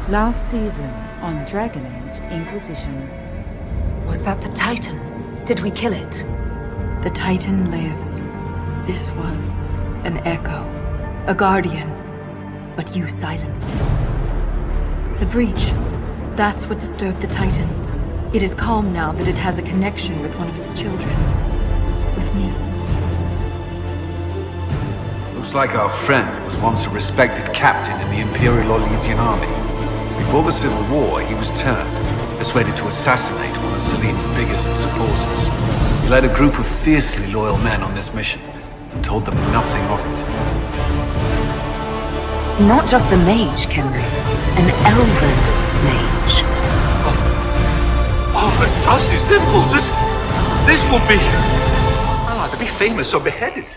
Last season on Dragon Age Inquisition. Was that the Titan? Did we kill it? The Titan lives. This was an echo, a guardian, but you silenced it. The breach, that's what disturbed the Titan. It is calm now that it has a connection with one of its children. With me. Looks like our friend was once a respected captain in the Imperial Orlesian army. Before the Civil War, he was turned, persuaded to assassinate one of Celine's biggest supporters. He led a group of fiercely loyal men on this mission, and told them nothing of it. Not just a mage, Kenry. An elven mage. Oh, but Justice Dimples, this will be... I'll either be famous or beheaded.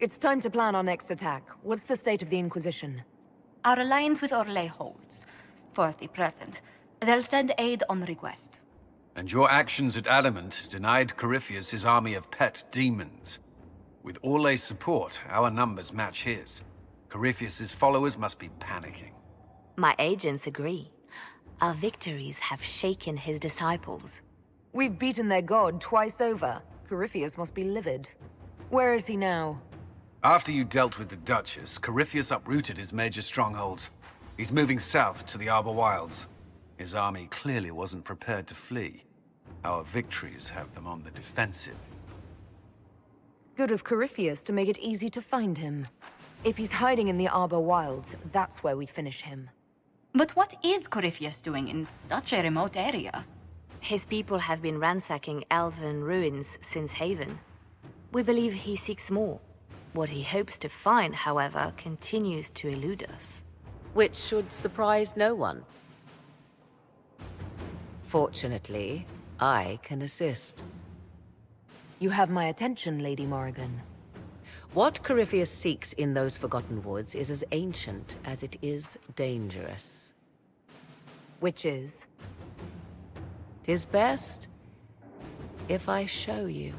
It's time to plan our next attack. What's the state of the Inquisition? Our alliance with Orlais holds, for the present. They'll send aid on request. And your actions at Adamant denied Corypheus his army of pet demons. With Orlay's support, our numbers match his. Corypheus's followers must be panicking. My agents agree. Our victories have shaken his disciples. We've beaten their god twice over. Corypheus must be livid. Where is he now? After you dealt with the Duchess, Corypheus uprooted his major strongholds. He's moving south to the Arbour Wilds. His army clearly wasn't prepared to flee. Our victories have them on the defensive. Good of Corypheus to make it easy to find him. If he's hiding in the Arbour Wilds, that's where we finish him. But what is Corypheus doing in such a remote area? His people have been ransacking elven ruins since Haven. We believe he seeks more. What he hopes to find, however, continues to elude us. Which should surprise no one. Fortunately, I can assist. You have my attention, Lady Morrigan. What Corypheus seeks in those Forgotten Woods is as ancient as it is dangerous. Which is? 'Tis best if I show you?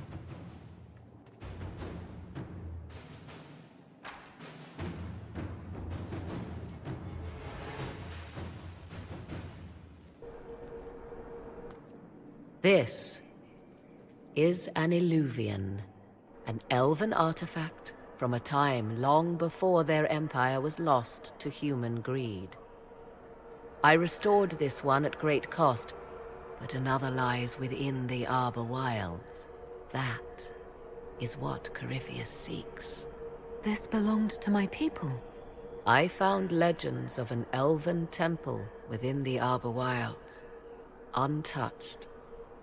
This is an Illuvian, an elven artifact from a time long before their empire was lost to human greed. I restored this one at great cost, but another lies within the Arbour wilds. That is what Corypheus seeks. This belonged to my people. I found legends of an elven temple within the Arbour wilds, untouched.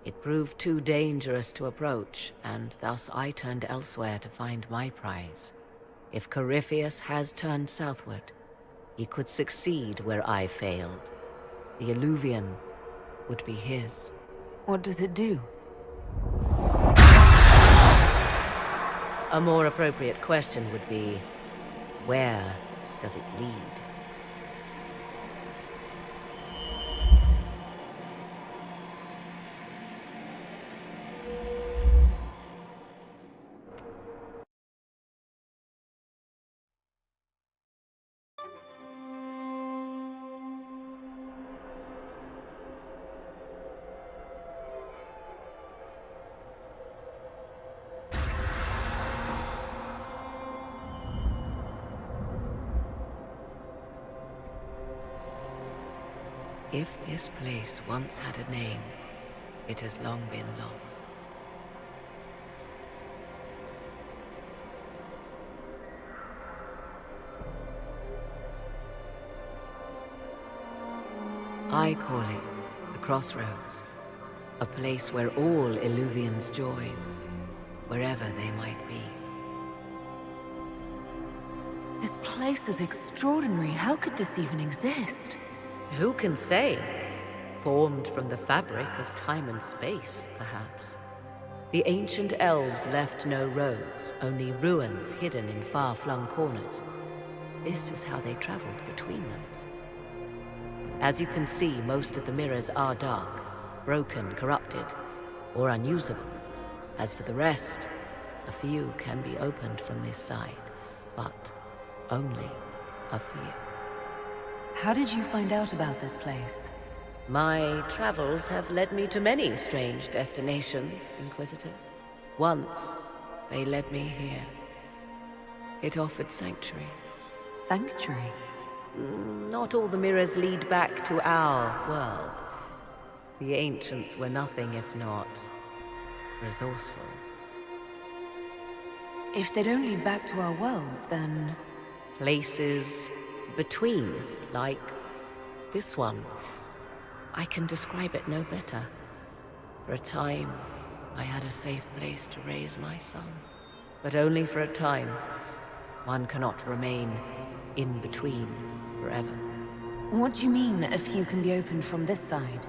It proved too dangerous to approach, and thus I turned elsewhere to find my prize. If Corypheus has turned southward, he could succeed where I failed. The Illuvian would be his. What does it do? A more appropriate question would be, where does it lead? If this place once had a name, it has long been lost. I call it the Crossroads, a place where all Illuvians join, wherever they might be. This place is extraordinary. How could this even exist? Who can say? Formed from the fabric of time and space, perhaps. The ancient elves left no roads, only ruins hidden in far-flung corners. This is how they traveled between them. As you can see, most of the mirrors are dark, broken, corrupted, or unusable. As for the rest, a few can be opened from this side, but only a few. How did you find out about this place? My travels have led me to many strange destinations, Inquisitor. Once, they led me here. It offered sanctuary. Sanctuary? Not all the mirrors lead back to our world. The ancients were nothing if not resourceful. If they don't lead back to our world, then... Places between, like this one. I can describe it no better. For a time, I had a safe place to raise my son. But only for a time. One cannot remain in between forever. What do you mean, a few can be opened from this side?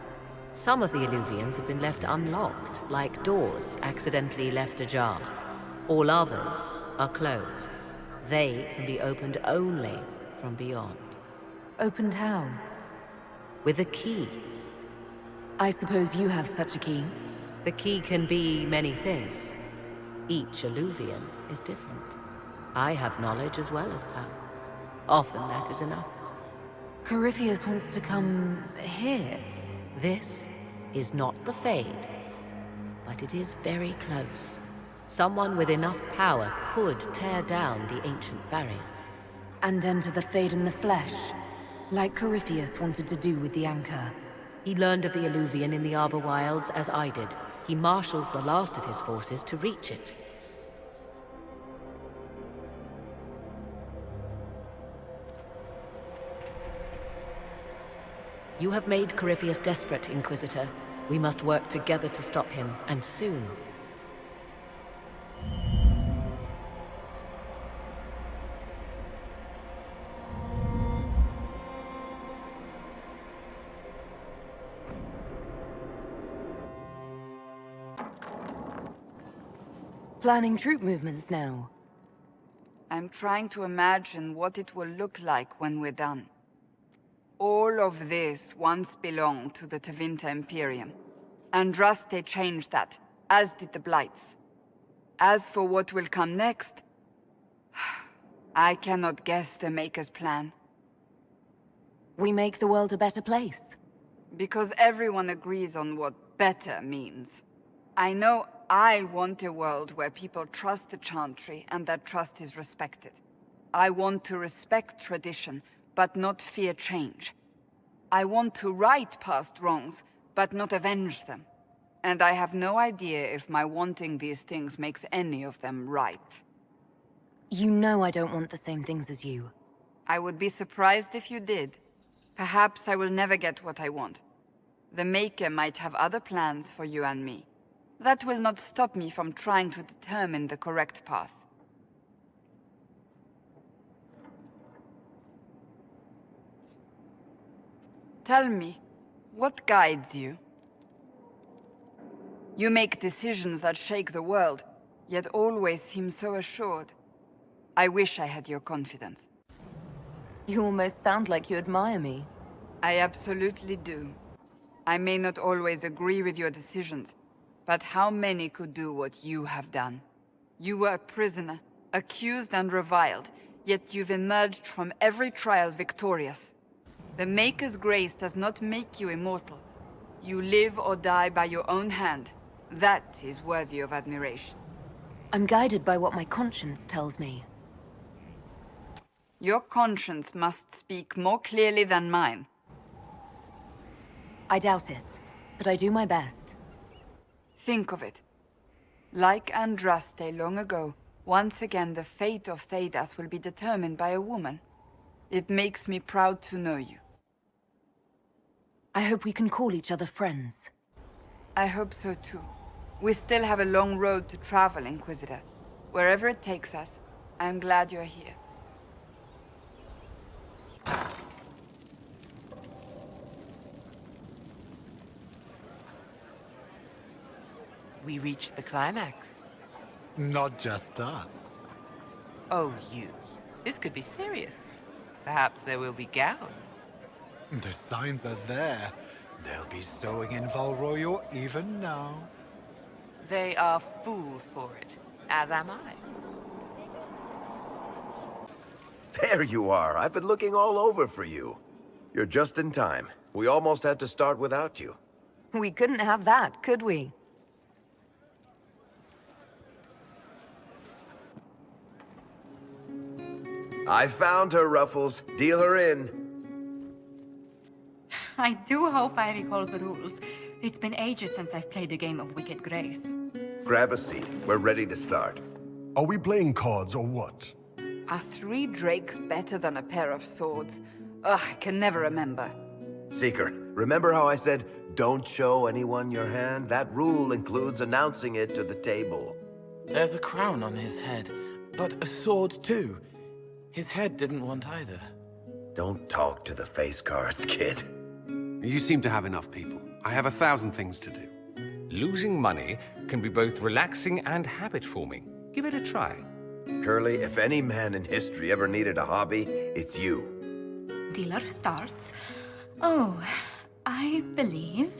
Some of the Illuvians have been left unlocked, like doors accidentally left ajar. All others are closed. They can be opened only from beyond. Opened how? With a key. I suppose you have such a key. The key can be many things. Each Illuvian is different. I have knowledge as well as power. Often that is enough. Corypheus wants to come here. This is not the Fade, but it is very close. Someone with enough power could tear down the ancient barriers. And enter the Fade in the flesh, like Corypheus wanted to do with the Anchor. He learned of the Illuvian in the Arbour wilds as I did. He marshals the last of his forces to reach it. You have made Corypheus desperate, Inquisitor. We must work together to stop him, and soon. Planning troop movements now. I'm trying to imagine what it will look like when we're done. All of this once belonged to the Tevinter Imperium. Andraste changed that. as did the Blights. As for what will come next, I cannot guess the Maker's plan. We make the world a better place. Because everyone agrees on what better means. I know I want a world where people trust the Chantry and that trust is respected. I want to respect tradition, but not fear change. I want to right past wrongs, but not avenge them. And I have no idea if my wanting these things makes any of them right. You know I don't want the same things as you. I would be surprised if you did. Perhaps I will never get what I want. The Maker might have other plans for you and me. That will not stop me from trying to determine the correct path. Tell me, what guides you? You make decisions that shake the world, yet always seem so assured. I wish I had your confidence. You almost sound like you admire me. I absolutely do. I may not always agree with your decisions, but how many could do what you have done? You were a prisoner, accused and reviled, yet you've emerged from every trial victorious. The Maker's grace does not make you immortal. You live or die by your own hand. That is worthy of admiration. I'm guided by what my conscience tells me. Your conscience must speak more clearly than mine. I doubt it, but I do my best. Think of it. Like Andraste long ago, once again the fate of Thedas will be determined by a woman. It makes me proud to know you. I hope we can call each other friends. I hope so too. We still have a long road to travel, Inquisitor. Wherever it takes us, I'm glad you're here. We reached the climax. Not just us. Oh, you. This could be serious. Perhaps there will be gowns. The signs are there. They'll be sewing in Valroyo even now. They are fools for it, as am I. There you are. I've been looking all over for you. You're just in time. We almost had to start without you. We couldn't have that, could we? I found her, Ruffles. Deal her in. I do hope I recall the rules. It's been ages since I've played a game of Wicked Grace. Grab a seat. We're ready to start. Are we playing cards or what? Are 3 drakes better than a pair of swords? Ugh, I can never remember. Seeker, remember how I said, don't show anyone your hand? That rule includes announcing it to the table. There's a crown on his head, but a sword too. His head didn't want either. Don't talk to the face cards, kid. You seem to have enough people. I have 1,000 things to do. Losing money can be both relaxing and habit-forming. Give it a try. Curly, if any man in history ever needed a hobby, it's you. Dealer starts. Oh, I believe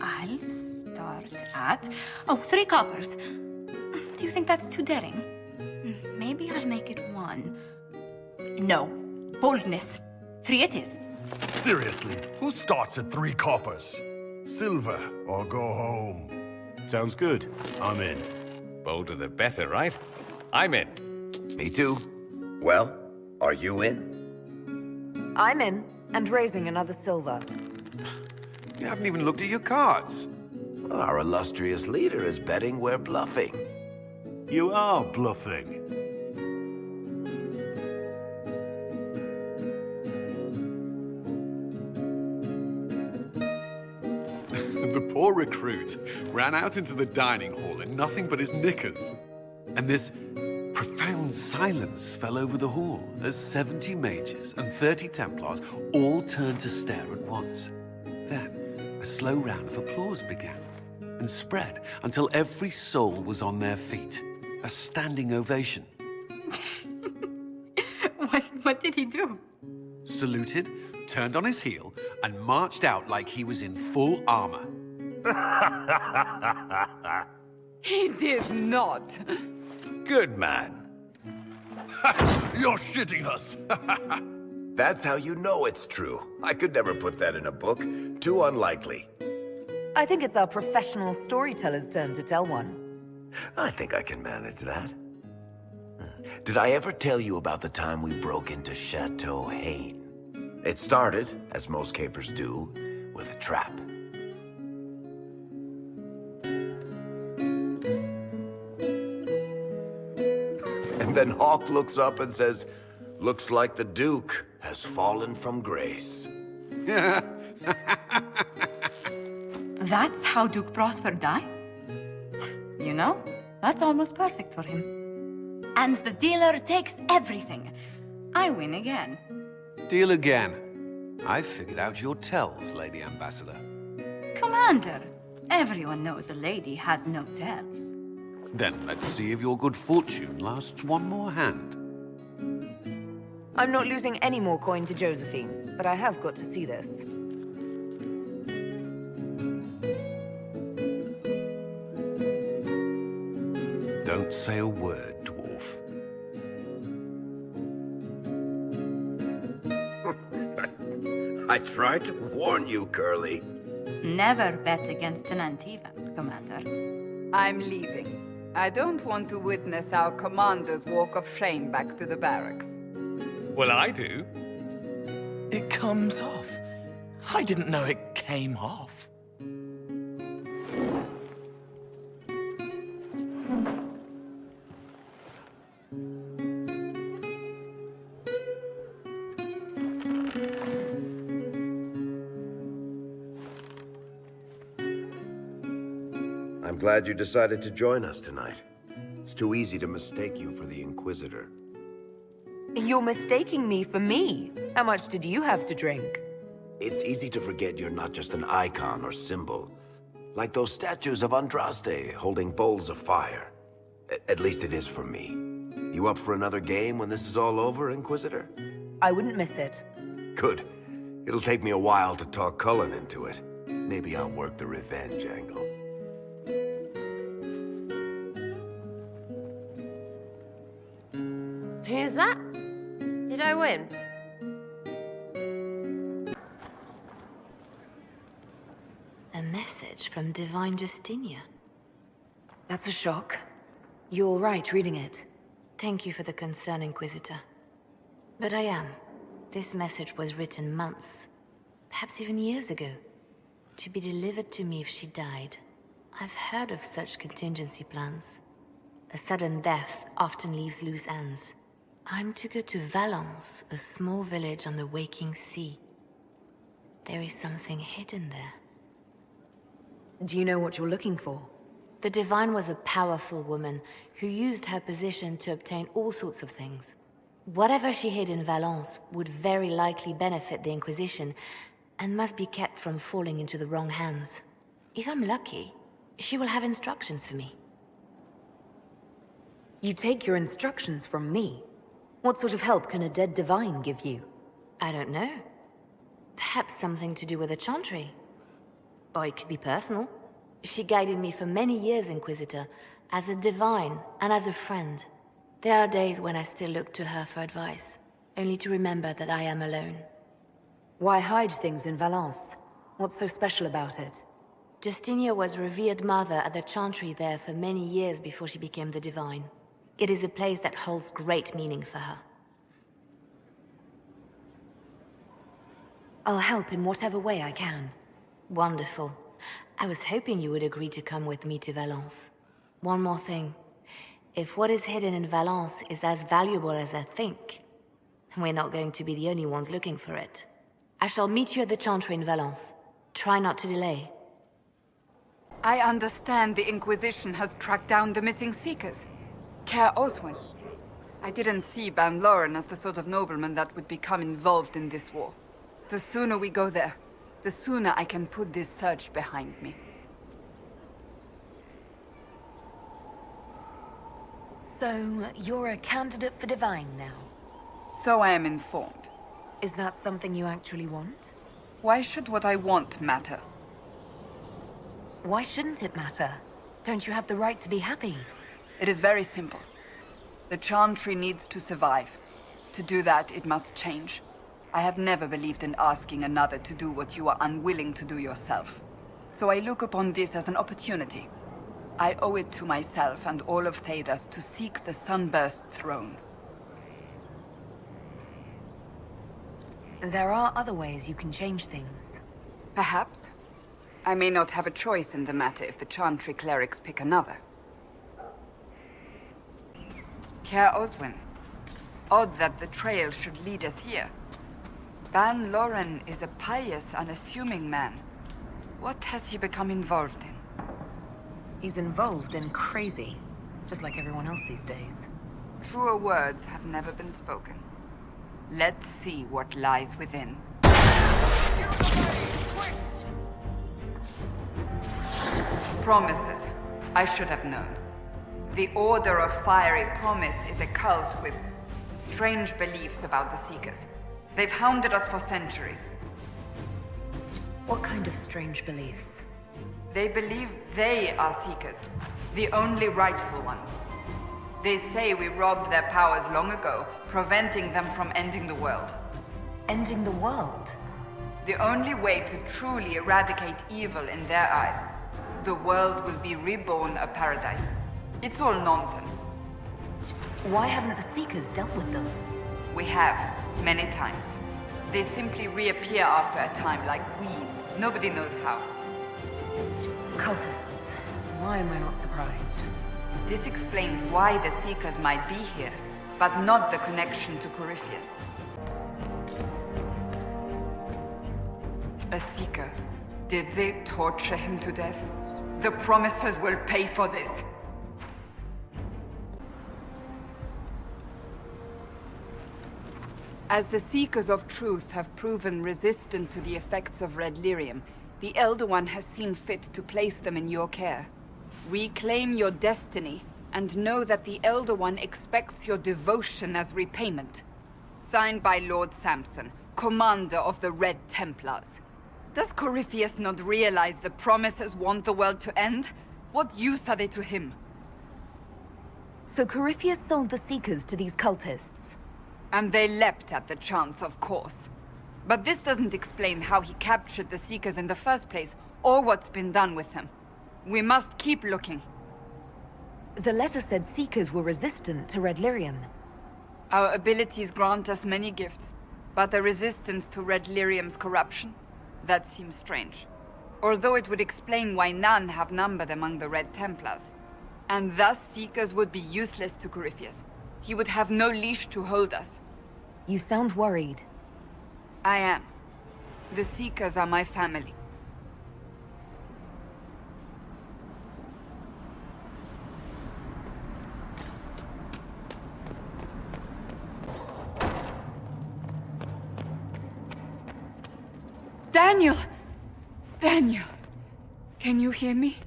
I'll start at... Oh, 3 coppers. Do you think that's too daring? Maybe I'll make it 1. No. Boldness. 3 it is. Seriously, who starts at 3 coppers? Silver or go home. Sounds good. I'm in. Bolder the better, right? I'm in. Me too. Well, are you in? I'm in, and raising another silver. You haven't even looked at your cards. Our illustrious leader is betting we're bluffing. You are bluffing. The poor recruit ran out into the dining hall in nothing but his knickers. And this profound silence fell over the hall as 70 mages and 30 Templars all turned to stare at once. Then, a slow round of applause began and spread until every soul was on their feet. A standing ovation. What did he do? Saluted, turned on his heel, and marched out like he was in full armor. He did not. Good man. You're shitting us. That's how you know it's true. I could never put that in a book. Too unlikely. I think it's our professional storyteller's turn to tell one. I think I can manage that. Did I ever tell you about the time we broke into Chateau Haine? It started, as most capers do, with a trap. And then Hawk looks up and says, "Looks like the Duke has fallen from grace." That's how Duke Prosper died? You know, that's almost perfect for him. And the dealer takes everything. I win again. Deal again. I've figured out your tells, Lady Ambassador. Commander, everyone knows a lady has no tells. Then let's see if your good fortune lasts one more hand. I'm not losing any more coin to Josephine, but I have got to see this. Don't say a word, dwarf. I tried to warn you, Curly. Never bet against an Antivan, Commander. I'm leaving. I don't want to witness our commander's walk of shame back to the barracks. Well, I do. It comes off. I didn't know it came off. I'm glad you decided to join us tonight. It's too easy to mistake you for the Inquisitor. You're mistaking me for me. How much did you have to drink? It's easy to forget you're not just an icon or symbol. Like those statues of Andraste holding bowls of fire. At least it is for me. You up for another game when this is all over, Inquisitor? I wouldn't miss it. Good. It'll take me a while to talk Cullen into it. Maybe I'll work the revenge angle. Who's that? Did I win? A message from Divine Justinia. That's a shock. You're right reading it. Thank you for the concern, Inquisitor. But I am. This message was written months, perhaps even years ago, to be delivered to me if she died. I've heard of such contingency plans. A sudden death often leaves loose ends. I'm to go to Valence, a small village on the waking sea. There is something hidden there. Do you know what you're looking for? The Divine was a powerful woman who used her position to obtain all sorts of things. Whatever she hid in Valence would very likely benefit the Inquisition and must be kept from falling into the wrong hands. If I'm lucky, she will have instructions for me. You take your instructions from me? What sort of help can a dead Divine give you? I don't know. Perhaps something to do with a chantry. Or it could be personal. She guided me for many years, Inquisitor, as a Divine and as a friend. There are days when I still look to her for advice, only to remember that I am alone. Why hide things in Valence? What's so special about it? Justinia was revered mother at the chantry there for many years before she became the Divine. It is a place that holds great meaning for her. I'll help in whatever way I can. Wonderful. I was hoping you would agree to come with me to Valence. One more thing. If what is hidden in Valence is as valuable as I think, we're not going to be the only ones looking for it. I shall meet you at the chantry in Valence. Try not to delay. I understand the Inquisition has tracked down the missing Seekers. Care Oswin. I didn't see Ban Loren as the sort of nobleman that would become involved in this war. The sooner we go there, the sooner I can put this search behind me. So, you're a candidate for Divine now? So I am informed. Is that something you actually want? Why should what I want matter? Why shouldn't it matter? Don't you have the right to be happy? It is very simple. The Chantry needs to survive. To do that, it must change. I have never believed in asking another to do what you are unwilling to do yourself. So I look upon this as an opportunity. I owe it to myself and all of Thedas to seek the Sunburst throne. There are other ways you can change things. Perhaps. I may not have a choice in the matter if the Chantry clerics pick another. Care Oswin. Odd that the trail should lead us here. Ban Loren is a pious, unassuming man. What has he become involved in? He's involved in crazy, just like everyone else these days. Truer words have never been spoken. Let's see what lies within. Promises. I should have known. The Order of Fiery Promise is a cult with strange beliefs about the Seekers. They've hounded us for centuries. What kind of strange beliefs? They believe they are Seekers, the only rightful ones. They say we robbed their powers long ago, preventing them from ending the world. Ending the world? The only way to truly eradicate evil in their eyes. The world will be reborn a paradise. It's all nonsense. Why haven't the Seekers dealt with them? We have, many times. They simply reappear after a time like weeds. Nobody knows how. Cultists. Why am I not surprised? This explains why the Seekers might be here, but not the connection to Corypheus. A Seeker. Did they torture him to death? The Promisers will pay for this. As the Seekers of Truth have proven resistant to the effects of red lyrium, the Elder One has seen fit to place them in your care. Reclaim your destiny, and know that the Elder One expects your devotion as repayment. Signed by Lord Samson, Commander of the Red Templars. Does Corypheus not realize the Promisers want the world to end? What use are they to him? So Corypheus sold the Seekers to these cultists? And they leapt at the chance, of course. But this doesn't explain how he captured the Seekers in the first place, or what's been done with them. We must keep looking. The letter said Seekers were resistant to red lyrium. Our abilities grant us many gifts, but a resistance to red lyrium's corruption? That seems strange. Although it would explain why none have numbered among the Red Templars. And thus Seekers would be useless to Corypheus. He would have no leash to hold us. You sound worried. I am. The Seekers are my family. Daniel! Daniel! Can you hear me?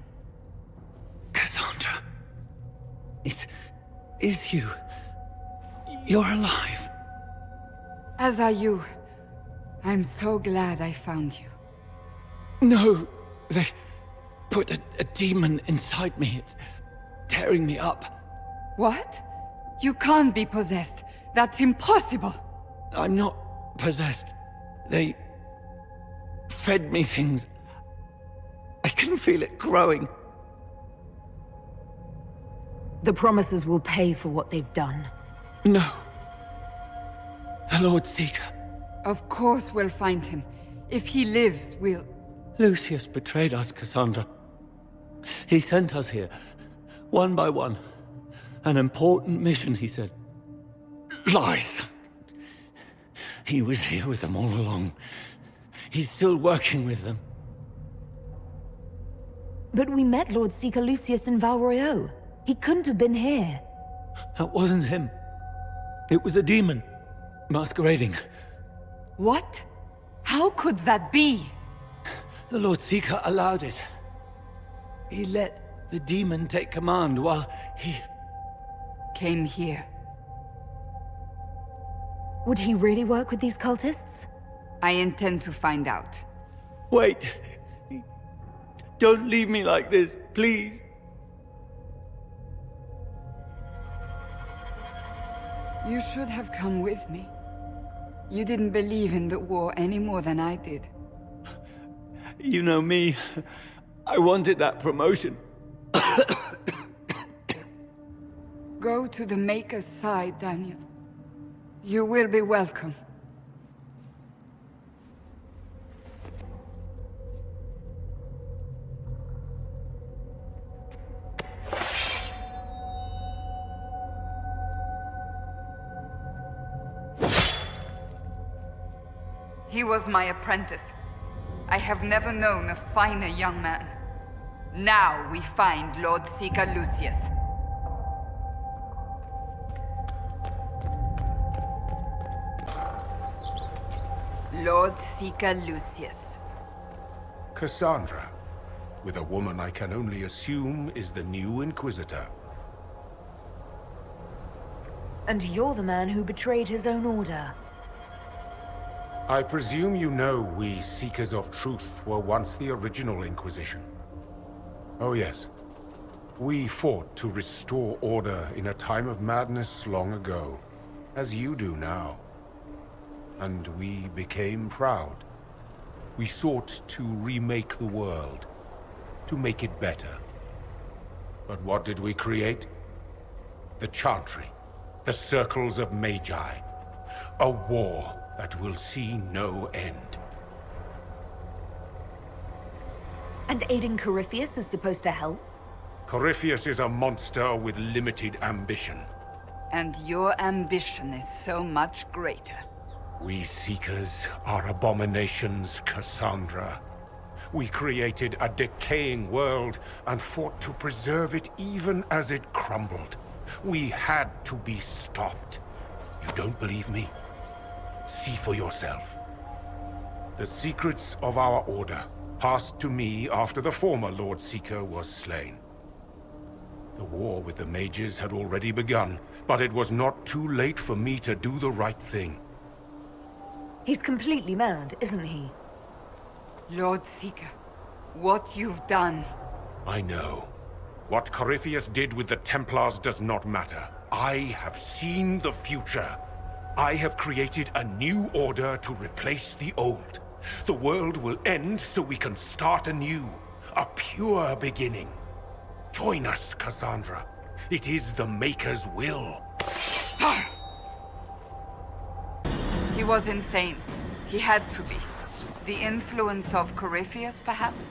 Cassandra. It is you. You're alive. As are you. I'm so glad I found you. No, they put a demon inside me. It's tearing me up. What? You can't be possessed. That's impossible. I'm not possessed. They fed me things. I can feel it growing. The Promisers will pay for what they've done. No. The Lord Seeker. Of course we'll find him. If he lives, we'll... Lucius betrayed us, Cassandra. He sent us here, one by one. An important mission, he said. Lies. He was here with them all along. He's still working with them. But we met Lord Seeker Lucius in Val Royeaux. He couldn't have been here. That wasn't him. It was a demon, masquerading. What? How could that be? The Lord Seeker allowed it. He let the demon take command while he... came here. Would he really work with these cultists? I intend to find out. Wait. Don't leave me like this, please. You should have come with me. You didn't believe in the war any more than I did. You know me. I wanted that promotion. Go to the Maker's side, Daniel. You will be welcome. He was my apprentice. I have never known a finer young man. Now we find Lord Seeker Lucius. Lord Seeker Lucius. Cassandra, with a woman I can only assume is the new Inquisitor. And you're the man who betrayed his own order. I presume you know we Seekers of Truth were once the original Inquisition. Oh yes. We fought to restore order in a time of madness long ago, as you do now. And we became proud. We sought to remake the world, to make it better. But what did we create? The Chantry, the Circles of Magi. A war that will see no end. And aiding Corypheus is supposed to help? Corypheus is a monster with limited ambition. And your ambition is so much greater. We Seekers are abominations, Cassandra. We created a decaying world and fought to preserve it even as it crumbled. We had to be stopped. You don't believe me? See for yourself. The secrets of our order passed to me after the former Lord Seeker was slain. The war with the mages had already begun, but it was not too late for me to do the right thing. He's completely mad, isn't he? Lord Seeker, what you've done... I know. What Corypheus did with the Templars does not matter. I have seen the future. I have created a new order to replace the old. The world will end so we can start anew. A pure beginning. Join us, Cassandra. It is the Maker's will. He was insane. He had to be. The influence of Corypheus, perhaps?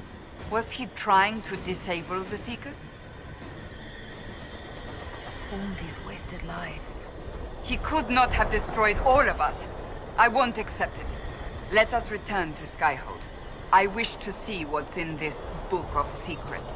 Was he trying to disable the Seekers? All these wasted lives. He could not have destroyed all of us. I won't accept it. Let us return to Skyhold. I wish to see what's in this Book of Secrets.